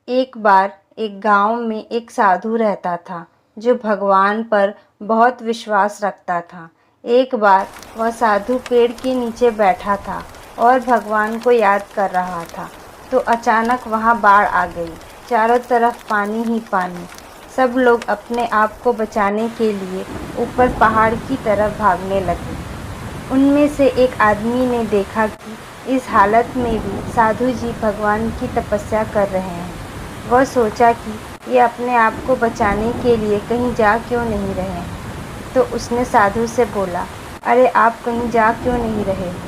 एक बार एक गांव में एक साधु रहता था जो भगवान पर बहुत विश्वास रखता था। एक बार वह साधु पेड़ के नीचे बैठा था और भगवान को याद कर रहा था, तो अचानक वहां बाढ़ आ गई। चारों तरफ पानी ही पानी। सब लोग अपने आप को बचाने के लिए ऊपर पहाड़ की तरफ भागने लगे। उनमें से एक आदमी ने देखा कि इस हालत में भी साधु जी भगवान की तपस्या कर रहे हैं। वह सोचा कि ये अपने आप को बचाने के लिए कहीं जा क्यों नहीं रहे हैं। तो उसने साधु से बोला, अरे आप कहीं जा क्यों नहीं रहे हो?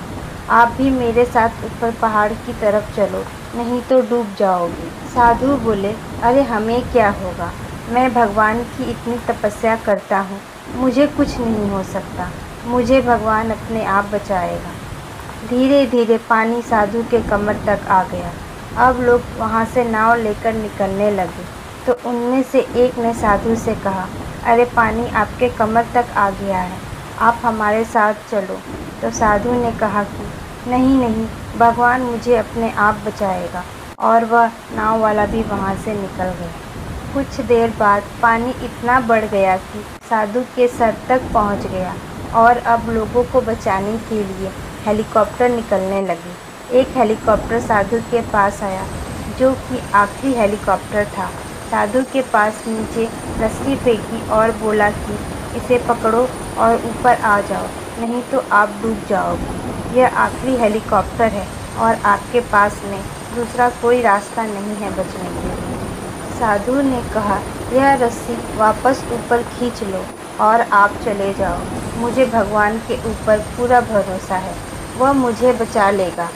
आप भी मेरे साथ ऊपर पहाड़ की तरफ चलो, नहीं तो डूब जाओगे। साधु बोले, अरे हमें क्या होगा, मैं भगवान की इतनी तपस्या करता हूँ, मुझे कुछ नहीं हो सकता, मुझे भगवान अपने आप बचाएगा। धीरे धीरे पानी साधु के कमर तक आ गया। अब लोग वहाँ से नाव लेकर निकलने लगे, तो उनमें से एक ने साधु से कहा, अरे पानी आपके कमर तक आ गया है, आप हमारे साथ चलो। तो साधु ने कहा कि नहीं नहीं, भगवान मुझे अपने आप बचाएगा, और वह नाव वाला भी वहाँ से निकल गया। कुछ देर बाद पानी इतना बढ़ गया कि साधु के सर तक पहुँच गया, और अब लोगों को बचाने के लिए हेलीकॉप्टर निकलने लगे। एक हेलीकॉप्टर साधु के पास आया, जो कि आखिरी हेलीकॉप्टर था। साधु के पास नीचे रस्सी फेंकी और बोला कि इसे पकड़ो और ऊपर आ जाओ, नहीं तो आप डूब जाओगे। यह आखिरी हेलीकॉप्टर है और आपके पास में दूसरा कोई रास्ता नहीं है बचने के लिए। साधु ने कहा, यह रस्सी वापस ऊपर खींच लो और आप चले जाओ। मुझे भगवान के ऊपर पूरा भरोसा है, वह मुझे बचा लेगा।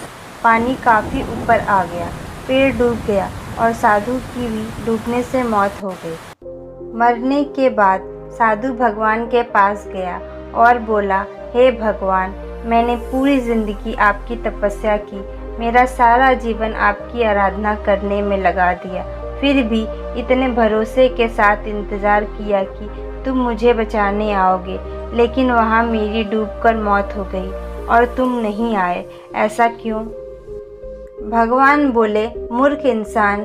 पानी काफ़ी ऊपर आ गया, पेड़ डूब गया और साधु की भी डूबने से मौत हो गई। मरने के बाद साधु भगवान के पास गया और बोला, हे भगवान, मैंने पूरी ज़िंदगी आपकी तपस्या की, मेरा सारा जीवन आपकी आराधना करने में लगा दिया, फिर भी इतने भरोसे के साथ इंतज़ार किया कि तुम मुझे बचाने आओगे, लेकिन वहाँ मेरी डूबकर मौत हो गई और तुम नहीं आए, ऐसा क्यों? भगवान बोले, मूर्ख इंसान,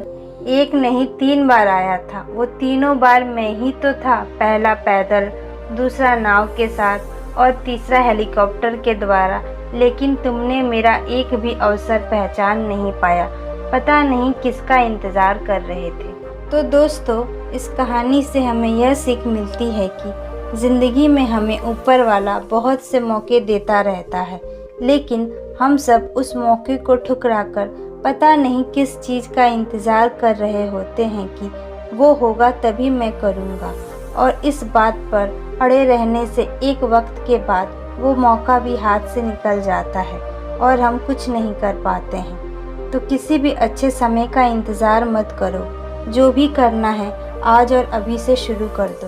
एक नहीं 3 बार आया था, वो तीनों बार मैं ही तो था। पहला पैदल, दूसरा नाव के साथ और तीसरा हेलीकॉप्टर के द्वारा, लेकिन तुमने मेरा एक भी अवसर पहचान नहीं पाया, पता नहीं किसका इंतज़ार कर रहे थे। तो दोस्तों, इस कहानी से हमें यह सीख मिलती है कि ज़िंदगी में हमें ऊपर वाला बहुत से मौके देता रहता है, लेकिन हम सब उस मौके को ठुकराकर पता नहीं किस चीज़ का इंतज़ार कर रहे होते हैं कि वो होगा तभी मैं करूँगा, और इस बात पर अड़े रहने से एक वक्त के बाद वो मौका भी हाथ से निकल जाता है और हम कुछ नहीं कर पाते हैं। तो किसी भी अच्छे समय का इंतज़ार मत करो, जो भी करना है आज और अभी से शुरू कर दो।